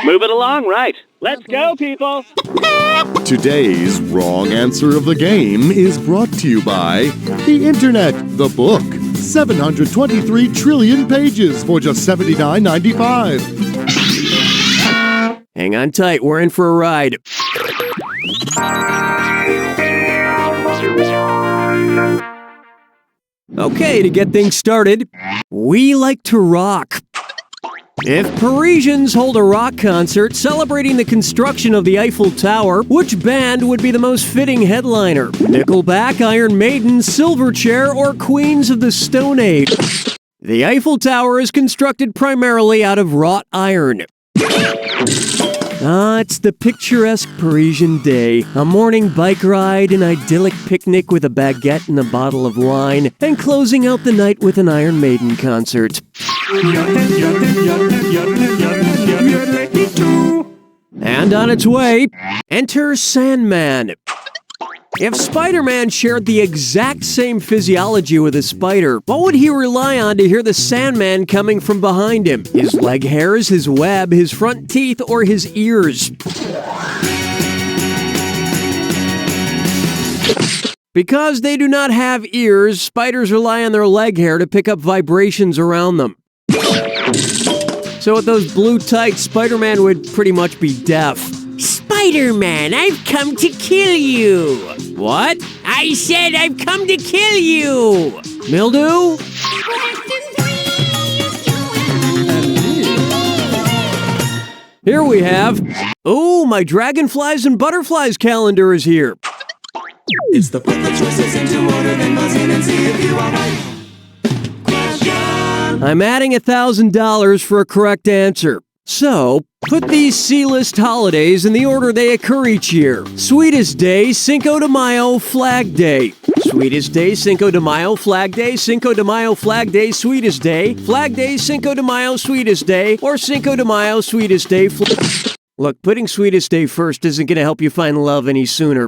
Move it along, right. Let's go, people. Today's wrong answer of the game is brought to you by the Internet, the book. 723 trillion pages for just $79.95. Hang on tight, we're in for a ride. Okay, to get things started, we like to rock. If Parisians hold a rock concert celebrating the construction of the Eiffel Tower, which band would be the most fitting headliner? Nickelback, Iron Maiden, Silverchair, or Queens of the Stone Age? The Eiffel Tower is constructed primarily out of wrought iron. It's the picturesque Parisian day. A morning bike ride, an idyllic picnic with a baguette and a bottle of wine, and closing out the night with an Iron Maiden concert. And on its way, enter Sandman. If Spider-Man shared the exact same physiology with a spider, what would he rely on to hear the Sandman coming from behind him? His leg hairs, his web, his front teeth, or his ears? Because they do not have ears, spiders rely on their leg hair to pick up vibrations around them. So with those blue tights, Spider-Man would pretty much be deaf. Spider-Man, I've come to kill you. What? I said I've come to kill you. Mildew? Here we have... Oh, my Dragonflies and Butterflies calendar is here. It's the put the choices into order, then buzz in and see if you are right. Question. I'm adding $1,000 for a correct answer. So, put these C-list holidays in the order they occur each year. Sweetest Day, Cinco de Mayo, Flag Day. Sweetest Day, Cinco de Mayo, Flag Day, Cinco de Mayo, Flag Day, Sweetest Day, Flag Day, Cinco de Mayo, Sweetest Day, or Cinco de Mayo, Sweetest Day, Look, putting Sweetest Day first isn't going to help you find love any sooner.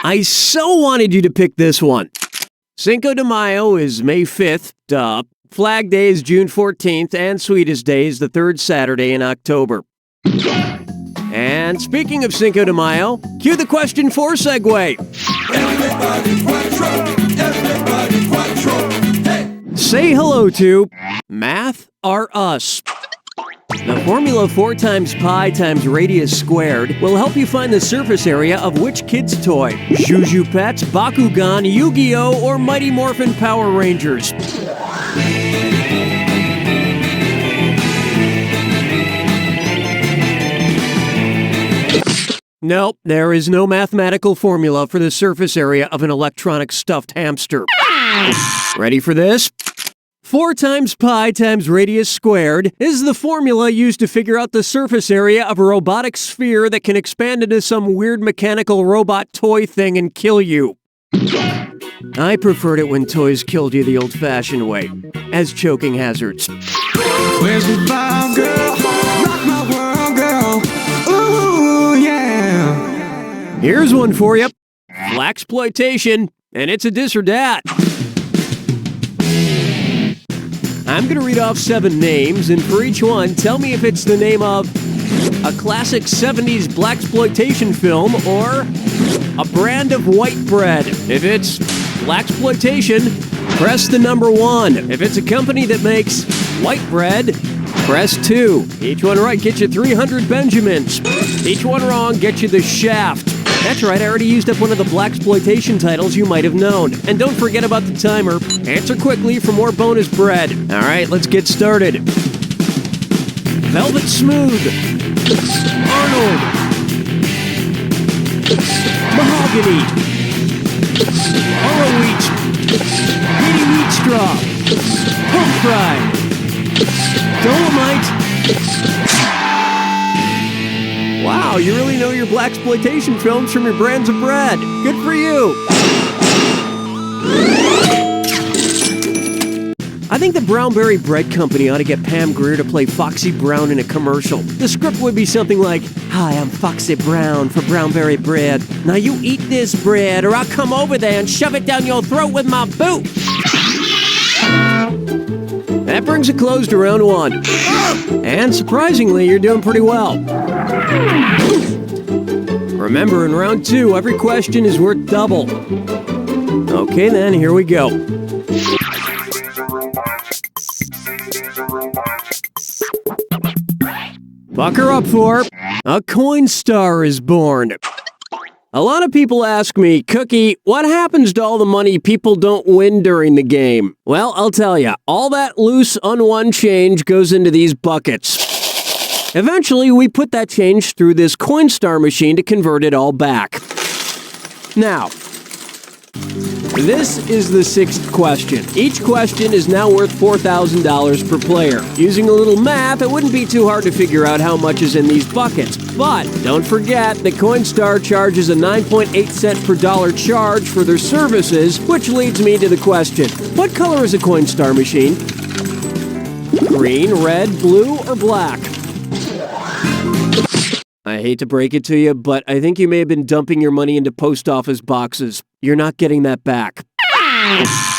I so wanted you to pick this one. Cinco de Mayo is May 5th, duh. Flag Day is June 14th, and Sweetest Day is the third Saturday in October. And speaking of Cinco de Mayo, cue the question 4 segue. Everybody quattro, hey! Say hello to Math are Us. The formula 4 times pi times radius squared will help you find the surface area of which kid's toy? Juju Pets, Bakugan, Yu-Gi-Oh, or Mighty Morphin Power Rangers? Nope, there is no mathematical formula for the surface area of an electronic stuffed hamster. Ready for this? 4 times pi times radius squared is the formula used to figure out the surface area of a robotic sphere that can expand into some weird mechanical robot toy thing and kill you. I preferred it when toys killed you the old-fashioned way, as choking hazards. Where's the vibe, girl? Rock my world, girl. Ooh, yeah. Here's one for you. Flaxploitation, and it's a dis or dat. I'm going to read off 7 names, and for each one, tell me if it's the name of a classic 70s blaxploitation film or a brand of white bread. If it's blaxploitation, press the number 1. If it's a company that makes white bread, press 2. Each one right gets you 300 Benjamins. Each one wrong gets you the Shaft. That's right, I already used up one of the blaxploitation titles you might have known. And don't forget about the timer. Answer quickly for more bonus bread. All right, let's get started. Velvet Smooth. Arnold. Mahogany. Oro Wheat. Katie Wheat Straw. Home Fried. Dolomite. Wow, you really know your blaxploitation films from your brands of bread. Good for you. I think the Brownberry Bread Company ought to get Pam Grier to play Foxy Brown in a commercial. The script would be something like, "Hi, I'm Foxy Brown for Brownberry Bread. Now you eat this bread or I'll come over there and shove it down your throat with my boot." That brings a close to round 1. And surprisingly, you're doing pretty well. Remember, in round 2, every question is worth double. Okay then, here we go. Bucker up for a Coinstar is born. A lot of people ask me, Cookie, what happens to all the money people don't win during the game? Well, I'll tell you, all that loose, unwon change goes into these buckets. Eventually, we put that change through this Coinstar machine to convert it all back. Now, this is the 6th question. Each question is now worth $4,000 per player. Using a little math, it wouldn't be too hard to figure out how much is in these buckets. But don't forget that Coinstar charges a 9.8 cent per dollar charge for their services, which leads me to the question. What color is a Coinstar machine? Green, red, blue, or black? I hate to break it to you, but I think you may have been dumping your money into post office boxes. You're not getting that back.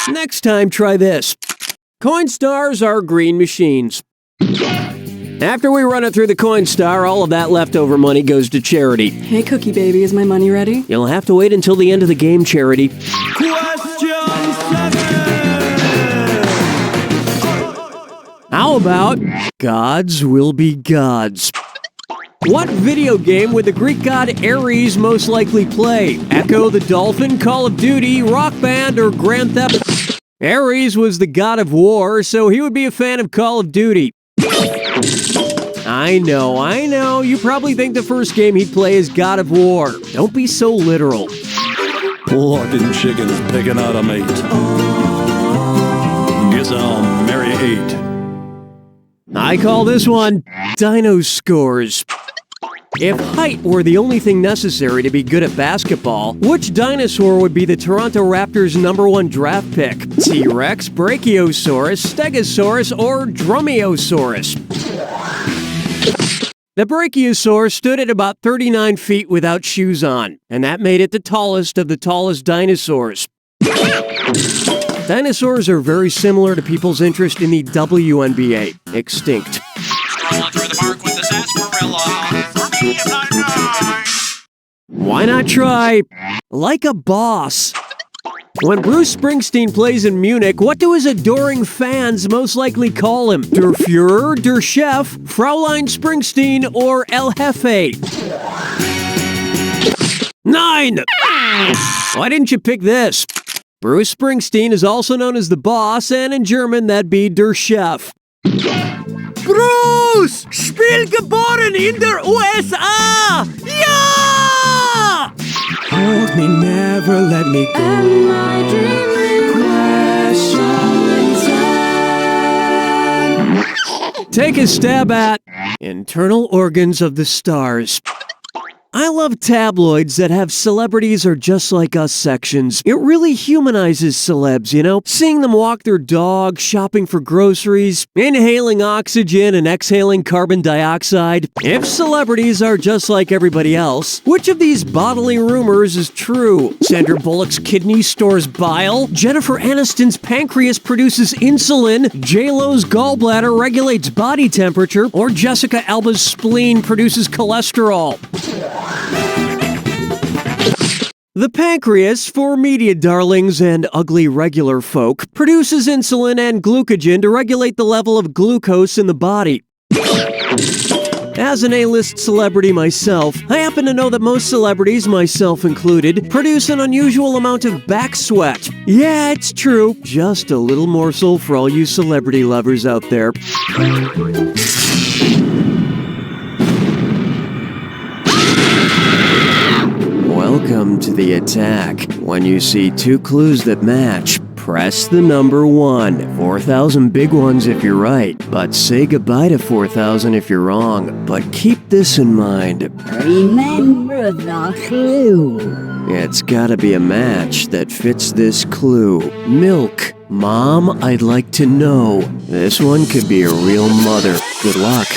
Next time, try this. Coinstars are green machines. After we run it through the Coinstar, all of that leftover money goes to charity. Hey, Cookie Baby, is my money ready? You'll have to wait until the end of the game, Charity. How about gods will be gods? What video game would the Greek god Ares most likely play? Echo the Dolphin, Call of Duty, Rock Band, or Grand Theft? Ares was the god of war, so he would be a fan of Call of Duty. I know. You probably think the first game he'd play is God of War. Don't be so literal. Locking chickens picking out a mate. Guess I'll marry 8. I call this one Dino Scores. If height were the only thing necessary to be good at basketball, which dinosaur would be the Toronto Raptors' #1 draft pick? T-Rex, Brachiosaurus, Stegosaurus, or Dromaeosaurus? The Brachiosaur stood at about 39 feet without shoes on, and that made it the tallest of the tallest dinosaurs. Dinosaurs are very similar to people's interest in the WNBA, extinct. Strolling through the park with the sarsaparilla. For me, it's night. Why not try like a boss? When Bruce Springsteen plays in Munich, what do his adoring fans most likely call him? Der Fuhrer, Der Chef, Fraulein Springsteen, or El Jefe? 9! Why didn't you pick this? Bruce Springsteen is also known as the boss, and in German that'd be Der Chef. Bruce! Spiel geboren in der USA! Ja! Hold me, never let me go. Am I dreaming? Question time. Take a stab at internal organs of the stars. I love tabloids that have celebrities are just like us sections. It really humanizes celebs, you know? Seeing them walk their dog, shopping for groceries, inhaling oxygen and exhaling carbon dioxide. If celebrities are just like everybody else, which of these bodily rumors is true? Sandra Bullock's kidney stores bile? Jennifer Aniston's pancreas produces insulin? J-Lo's gallbladder regulates body temperature? Or Jessica Alba's spleen produces cholesterol? The pancreas, for media darlings and ugly regular folk, produces insulin and glucagon to regulate the level of glucose in the body. As an A-list celebrity myself, I happen to know that most celebrities, myself included, produce an unusual amount of back sweat. Yeah, it's true. Just a little morsel for all you celebrity lovers out there. Welcome to the attack. When you see 2 clues that match, press the number 1. 4,000 big ones if you're right, but say goodbye to 4,000 if you're wrong. But keep this in mind. Remember the clue. It's gotta be a match that fits this clue. Milk. Mom, I'd like to know. This one could be a real mother. Good luck.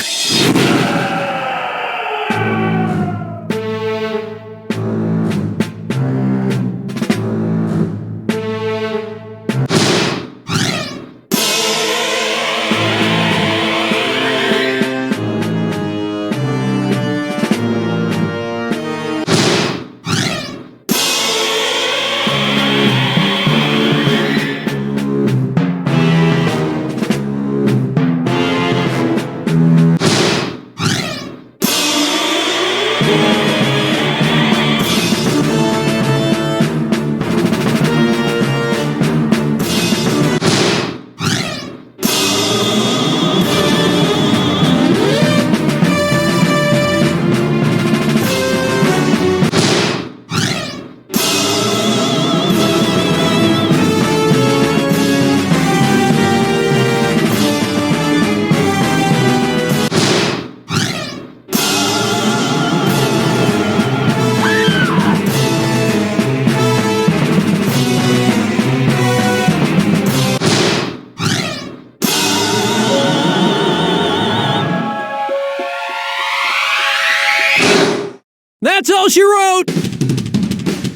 That's all she wrote!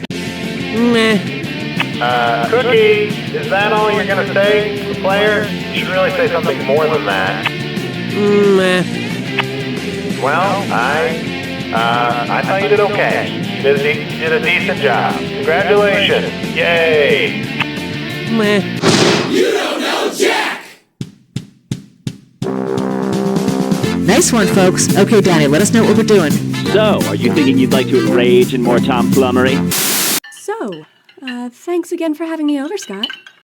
Meh. Cookie, is that all you're gonna say to the player? You should really say something more than that. Meh. Well, I thought you did okay. You did a decent job. Congratulations. Yay. Meh. Nice one, folks. Okay, Danny, let us know what we're doing. So, are you thinking you'd like to engage in more tomfoolery? So, thanks again for having me over, Scott.